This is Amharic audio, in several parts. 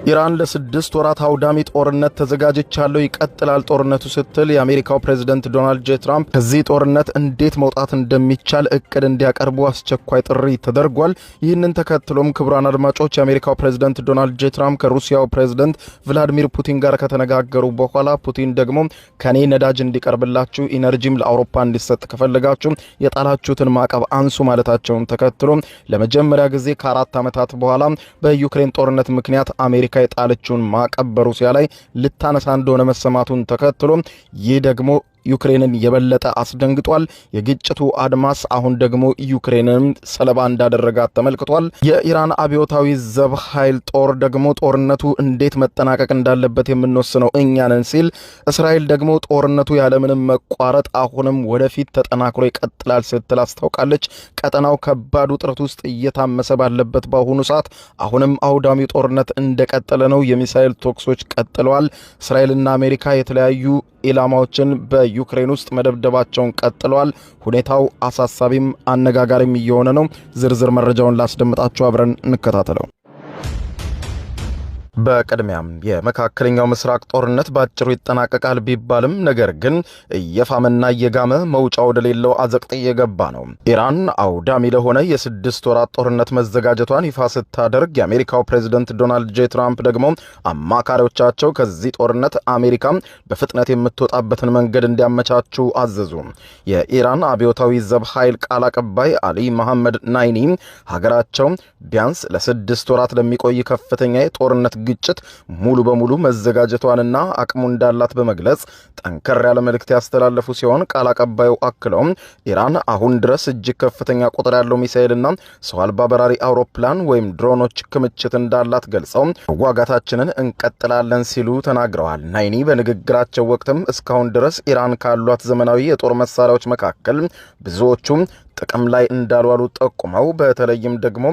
ኢራን ለ6 ወራት አውዳሚ ጦርነት ተዘጋጅቻለሁ ይቀጥላል ጦርነቱ ስትል የአሜሪካው ፕሬዝዳንት ዶናልድ ጄ ትራምፕ ከዚህ ጦርነት እንዴት መውጣት እንደሚቻል እቅድ እንዲያቀርቡ አስቸኳይ ጥሪ ተደርጓል። ይህንን ተከትሎም ክቡራን አድማጮች የአሜሪካው ፕሬዝዳንት ዶናልድ ጄ ትራምፕ ከሩሲያው ፕሬዝዳንት ቭላዲሚር ፑቲን ጋር ከተነጋገሩ በኋላ ፑቲን ደግሞ ከኔ ነዳጅ እንዲቀርብላችሁ ኢነርጂም ለአውሮፓ እንዲሰጥ ከፈለጋችሁ የጣላችሁትን ማዕቀብ አንሱ ማለታቸውን ተከትሎ ለመጀመሪያ ጊዜ ከ4 ዓመታት በኋላ በዩክሬን ጦርነት ምክንያት አሜሪካ የጣለችውን ማዕቀብ በሩሲያ ላይ ልታነሳ እንደሆነ መሰማቱን ተከትሎ ይህ ደግሞ ዩክሬንን የበለጠ አስደንግጧል። የግጭቱ አድማስ አሁን ደግሞ ዩክሬንን ሰለባ እንዳደረጋት ተመልክቷል። የኢራን አብዮታዊ ዘብ ኃይል ጦር ደግሞ ጦርነቱ እንዴት መጠናቀቅ እንዳለበት የምንወስነው እኛ ነን ሲል፣ እስራኤል ደግሞ ጦርነቱ ያለምንም መቋረጥ አሁንም ወደፊት ተጠናክሮ ይቀጥላል ስትል አስታውቃለች። ቀጠናው ከባድ ውጥረት ውስጥ እየታመሰ ባለበት በአሁኑ ሰዓት አሁንም አውዳሚው ጦርነት እንደቀጠለ ነው። የሚሳኤል ተኩሶች ቀጥለዋል። እስራኤልና አሜሪካ የተለያዩ ኢላማዎችን በዩክሬን ውስጥ መደብደባቸውን ቀጥለዋል። ሁኔታው አሳሳቢም አነጋጋሪም እየሆነ ነው። ዝርዝር መረጃውን ላስደምጣችሁ፣ አብረን እንከታተለው። በቅድሚያም የመካከለኛው ምስራቅ ጦርነት ባጭሩ ይጠናቀቃል ቢባልም ነገር ግን እየፋመና እየጋመ መውጫ ወደሌለው አዘቅጥ እየገባ ነው። ኢራን አውዳሚ ለሆነ የ6 ወራት ጦርነት መዘጋጀቷን ይፋ ስታደርግ የአሜሪካው ፕሬዝዳንት ዶናልድ ጄ ትራምፕ ደግሞ አማካሪዎቻቸው ከዚህ ጦርነት አሜሪካ በፍጥነት የምትወጣበትን መንገድ እንዲያመቻቹ አዘዙ። የኢራን አብዮታዊ ዘብ ኃይል ቃል አቀባይ አሊ መሐመድ ናይኒ ሀገራቸው ቢያንስ ለ6 ወራት ለሚቆይ ከፍተኛ የጦርነት ግጭት ሙሉ በሙሉ መዘጋጀቷንና አቅሙ እንዳላት በመግለጽ ጠንከር ያለ መልእክት ያስተላለፉ ሲሆን ቃል አቀባዩ አክለውም ኢራን አሁን ድረስ እጅግ ከፍተኛ ቁጥር ያለው ሚሳኤልና ሰው አልባ በራሪ አውሮፕላን ወይም ድሮኖች ክምችት እንዳላት ገልጸው ዋጋታችንን እንቀጥላለን ሲሉ ተናግረዋል። ናይኒ በንግግራቸው ወቅትም እስካሁን ድረስ ኢራን ካሏት ዘመናዊ የጦር መሳሪያዎች መካከል ብዙዎቹም ጥቅም ላይ እንዳልዋሉ ጠቁመው በተለይም ደግሞ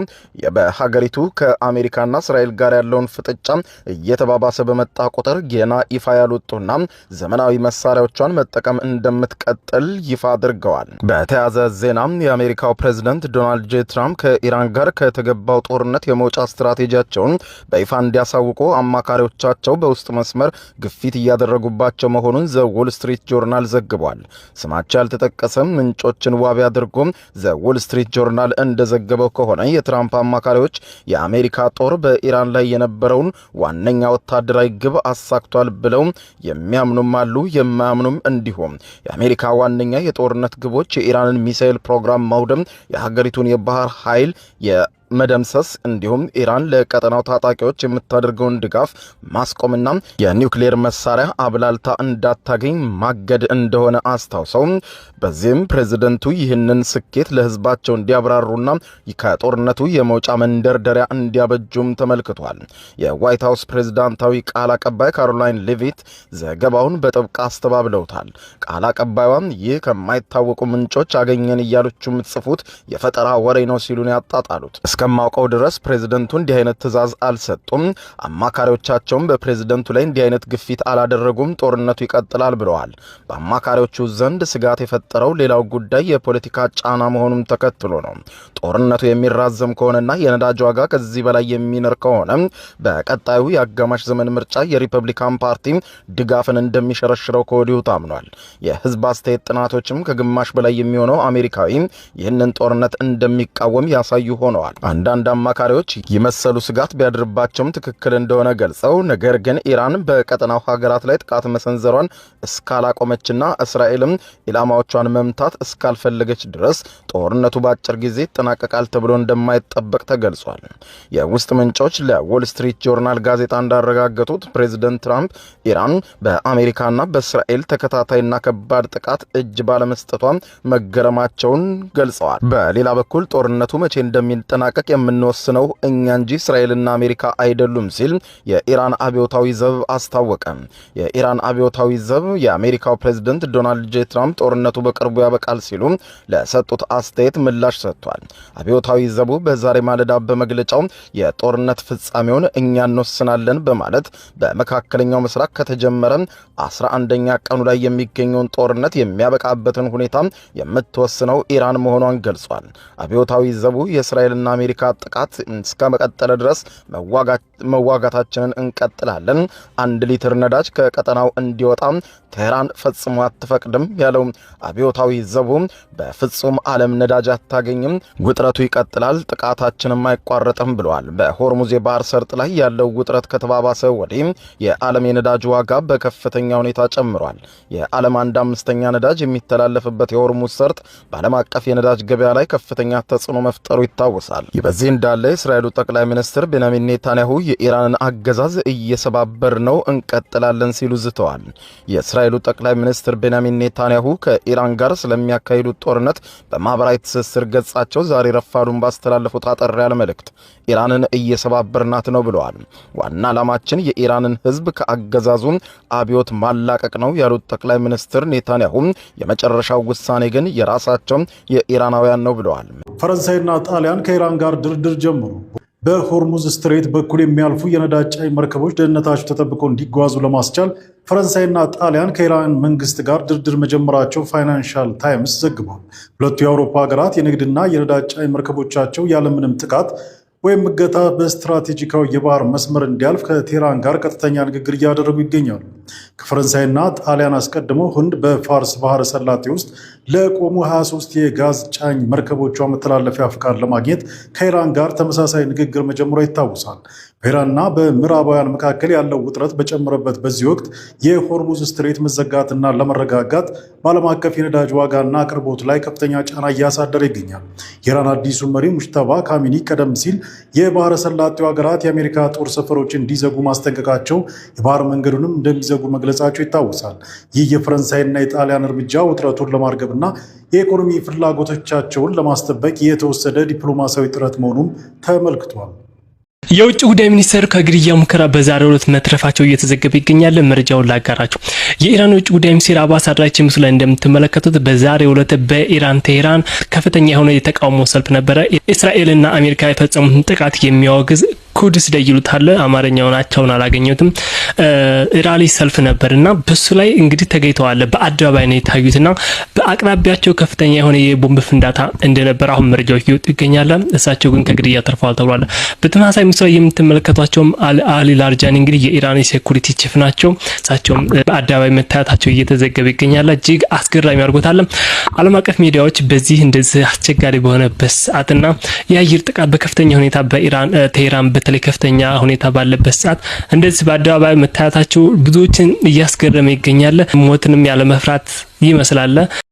በሀገሪቱ ከአሜሪካና እስራኤል ጋር ያለውን ፍጥጫ እየተባባሰ በመጣ ቁጥር ገና ይፋ ያልወጡና ዘመናዊ መሳሪያዎቿን መጠቀም እንደምትቀጥል ይፋ አድርገዋል። በተያያዘ ዜናም የአሜሪካው ፕሬዝዳንት ዶናልድ ጄ ትራምፕ ከኢራን ጋር ከተገባው ጦርነት የመውጫ ስትራቴጂያቸውን በይፋ እንዲያሳውቁ አማካሪዎቻቸው በውስጥ መስመር ግፊት እያደረጉባቸው መሆኑን ዘ ዎል ስትሪት ጆርናል ዘግቧል። ስማቸው ያልተጠቀሰም ምንጮችን ዋቢ አድርጎ ዘ ዎል ስትሪት ጆርናል እንደዘገበው ከሆነ የትራምፕ አማካሪዎች የአሜሪካ ጦር በኢራን ላይ የነበረውን ዋነኛ ወታደራዊ ግብ አሳክቷል ብለው የሚያምኑም አሉ፣ የማያምኑም እንዲሁም። የአሜሪካ ዋነኛ የጦርነት ግቦች የኢራንን ሚሳኤል ፕሮግራም ማውደም፣ የሀገሪቱን የባህር ኃይል መደምሰስ እንዲሁም ኢራን ለቀጠናው ታጣቂዎች የምታደርገውን ድጋፍ ማስቆምና የኒውክሌር መሳሪያ አብላልታ እንዳታገኝ ማገድ እንደሆነ አስታውሰው በዚህም ፕሬዝደንቱ ይህንን ስኬት ለህዝባቸው እንዲያብራሩና ከጦርነቱ የመውጫ መንደርደሪያ እንዲያበጁም ተመልክቷል። የዋይት ሃውስ ፕሬዝዳንታዊ ቃል አቀባይ ካሮላይን ሌቪት ዘገባውን በጥብቅ አስተባብለውታል። ቃል አቀባይዋም ይህ ከማይታወቁ ምንጮች አገኘን እያሉት የምትጽፉት የፈጠራ ወሬ ነው ሲሉን ያጣጣሉት። እስከማውቀው ድረስ ፕሬዝደንቱ እንዲህ አይነት ትዕዛዝ አልሰጡም። አማካሪዎቻቸውም በፕሬዝደንቱ ላይ እንዲህ አይነት ግፊት አላደረጉም። ጦርነቱ ይቀጥላል ብለዋል። በአማካሪዎቹ ዘንድ ስጋት የፈጠረው ሌላው ጉዳይ የፖለቲካ ጫና መሆኑን ተከትሎ ነው። ጦርነቱ የሚራዘም ከሆነና የነዳጅ ዋጋ ከዚህ በላይ የሚንር ከሆነ በቀጣዩ የአጋማሽ ዘመን ምርጫ የሪፐብሊካን ፓርቲ ድጋፍን እንደሚሸረሽረው ከወዲሁ ታምኗል። የህዝብ አስተያየት ጥናቶችም ከግማሽ በላይ የሚሆነው አሜሪካዊ ይህንን ጦርነት እንደሚቃወም ያሳዩ ሆነዋል። አንዳንድ አማካሪዎች የመሰሉ ስጋት ቢያድርባቸውም ትክክል እንደሆነ ገልጸው ነገር ግን ኢራን በቀጠናው ሀገራት ላይ ጥቃት መሰንዘሯን እስካላቆመችና እስራኤልም ኢላማዎቿን መምታት እስካልፈለገች ድረስ ጦርነቱ በአጭር ጊዜ ይጠናቀቃል ተብሎ እንደማይጠበቅ ተገልጿል። የውስጥ ምንጮች ለዎል ስትሪት ጆርናል ጋዜጣ እንዳረጋገጡት ፕሬዝዳንት ትራምፕ ኢራን በአሜሪካና በእስራኤል ተከታታይና ከባድ ጥቃት እጅ ባለመስጠቷ መገረማቸውን ገልጸዋል። በሌላ በኩል ጦርነቱ መቼ እንደሚጠናቀቅ የምንወስነው እኛ እንጂ እስራኤልና አሜሪካ አይደሉም ሲል የኢራን አብዮታዊ ዘብ አስታወቀ። የኢራን አብዮታዊ ዘብ የአሜሪካው ፕሬዝዳንት ዶናልድ ጄ ትራምፕ ጦርነቱ በቅርቡ ያበቃል ሲሉ ለሰጡት አስተያየት ምላሽ ሰጥቷል። አብዮታዊ ዘቡ በዛሬ ማለዳ በመግለጫው የጦርነት ፍጻሜውን እኛ እንወስናለን በማለት በመካከለኛው ምስራቅ ከተጀመረ 11ኛ ቀኑ ላይ የሚገኘውን ጦርነት የሚያበቃበትን ሁኔታ የምትወስነው ኢራን መሆኗን ገልጿል። አብዮታዊ ዘቡ የእስራኤልና የአሜሪካ ጥቃት እስከ መቀጠለ ድረስ መዋጋታችንን እንቀጥላለን። 1 ሊትር ነዳጅ ከቀጠናው እንዲወጣ ቴህራን ፈጽሞ አትፈቅድም ያለው አብዮታዊ ዘቡ በፍጹም ዓለም ነዳጅ አታገኝም፣ ውጥረቱ ይቀጥላል፣ ጥቃታችንም አይቋረጥም ብለዋል። በሆርሙዝ የባህር ሰርጥ ላይ ያለው ውጥረት ከተባባሰ ወዲህ የዓለም የነዳጅ ዋጋ በከፍተኛ ሁኔታ ጨምሯል። የዓለም 1/5 ነዳጅ የሚተላለፍበት የሆርሙዝ ሰርጥ በዓለም አቀፍ የነዳጅ ገበያ ላይ ከፍተኛ ተጽዕኖ መፍጠሩ ይታወሳል። ይህ በዚህ እንዳለ የእስራኤሉ ጠቅላይ ሚኒስትር ቤንያሚን ኔታንያሁ የኢራንን አገዛዝ እየሰባበር ነው እንቀጥላለን ሲሉ ዝተዋል። የእስራኤሉ ጠቅላይ ሚኒስትር ቤንያሚን ኔታንያሁ ከኢራን ጋር ስለሚያካሂዱት ጦርነት በማህበራዊ ትስስር ገጻቸው ዛሬ ረፋዱን ባስተላለፉት አጠር ያለ መልእክት ኢራንን እየሰባበርናት ነው ብለዋል። ዋና ዓላማችን የኢራንን ሕዝብ ከአገዛዙ አብዮት ማላቀቅ ነው ያሉት ጠቅላይ ሚኒስትር ኔታንያሁ የመጨረሻው ውሳኔ ግን የራሳቸው የኢራናውያን ነው ብለዋል። ፈረንሳይና ጣሊያን ከኢራን ጋር ድርድር ጀመሩ። በሆርሙዝ ስትሬት በኩል የሚያልፉ የነዳጅ ጫኝ መርከቦች ደህንነታቸው ተጠብቆ እንዲጓዙ ለማስቻል ፈረንሳይና ጣሊያን ከኢራን መንግስት ጋር ድርድር መጀመራቸው ፋይናንሻል ታይምስ ዘግቧል። ሁለቱ የአውሮፓ ሀገራት የንግድና የነዳጅ ጫኝ መርከቦቻቸው ያለምንም ጥቃት ወይም እገታ በስትራቴጂካዊ የባህር መስመር እንዲያልፍ ከቴህራን ጋር ቀጥተኛ ንግግር እያደረጉ ይገኛሉ። ከፈረንሳይና ጣሊያን አስቀድሞ ህንድ በፋርስ ባህረ ሰላጤ ውስጥ ለቆሙ 23 የጋዝ ጫኝ መርከቦቿ መተላለፊያ ፍቃድ ለማግኘት ከኢራን ጋር ተመሳሳይ ንግግር መጀመሯ ይታወሳል። በኢራንና በምዕራባውያን መካከል ያለው ውጥረት በጨመረበት በዚህ ወቅት የሆርሙዝ ስትሬት መዘጋትና ለመረጋጋት በዓለም አቀፍ የነዳጅ ዋጋና አቅርቦት ላይ ከፍተኛ ጫና እያሳደረ ይገኛል። የኢራን አዲሱ መሪ ሙጅተባ ካሚኒ ቀደም ሲል የባህረ ሰላጤው ሀገራት የአሜሪካ ጦር ሰፈሮችን እንዲዘጉ ማስጠንቀቃቸው የባህር መንገዱንም እንደሚዘጉ መግለጻቸው ይታወሳል። ይህ የፈረንሳይና የጣሊያን እርምጃ ውጥረቱን ለማርገብና የኢኮኖሚ ፍላጎቶቻቸውን ለማስጠበቅ የተወሰደ ዲፕሎማሲያዊ ጥረት መሆኑም ተመልክቷል። የውጭ ጉዳይ ሚኒስቴር ከግድያ ሙከራ በዛሬው ዕለት መትረፋቸው እየተዘገበ ይገኛል። መረጃውን ላጋራችሁ። የኢራን ውጭ ጉዳይ ሚኒስቴር አባስ አራግቺ ምስሉ ላይ እንደምትመለከቱት በዛሬው ዕለት በኢራን ቴህራን ከፍተኛ የሆነ የተቃውሞ ሰልፍ ነበረ። እስራኤልና አሜሪካ የፈጸሙትን ጥቃት የሚያወግዝ ኩድስ ደይሉታል። አማርኛውን አቻውን አላገኘሁትም። ኢራሊ ሰልፍ ነበርና በሱ ላይ እንግዲህ ተገኝተዋል። በአደባባይ ነው የታዩትና በአቅራቢያቸው ከፍተኛ የሆነ የቦምብ ፍንዳታ እንደነበር አሁን መረጃዎች እየወጡ ይገኛል። እሳቸው ግን ከግድያ ተርፈዋል ተብሏል። በተመሳሳይ ምስሉ ላይ የምትመለከቷቸውም አሊ ላርጃኒ እንግዲህ የኢራን ሴኩሪቲ ቺፍ ናቸው። እሳቸውም በአደባባይ መታየታቸው እየተዘገበ ይገኛል። እጅግ አስገራሚ አድርጎታል። ዓለም አቀፍ ሚዲያዎች በዚህ እንደዚህ አስቸጋሪ በሆነበት ሰዓትና የአየር ጥቃት በከፍተኛ ሁኔታ በኢራን ቴህራን በተለይ ከፍተኛ ሁኔታ ባለበት ሰዓት እንደዚህ በአደባባይ መታየታቸው ብዙዎችን እያስገረመ ይገኛል። ሞትንም ያለ መፍራት ይመስላል።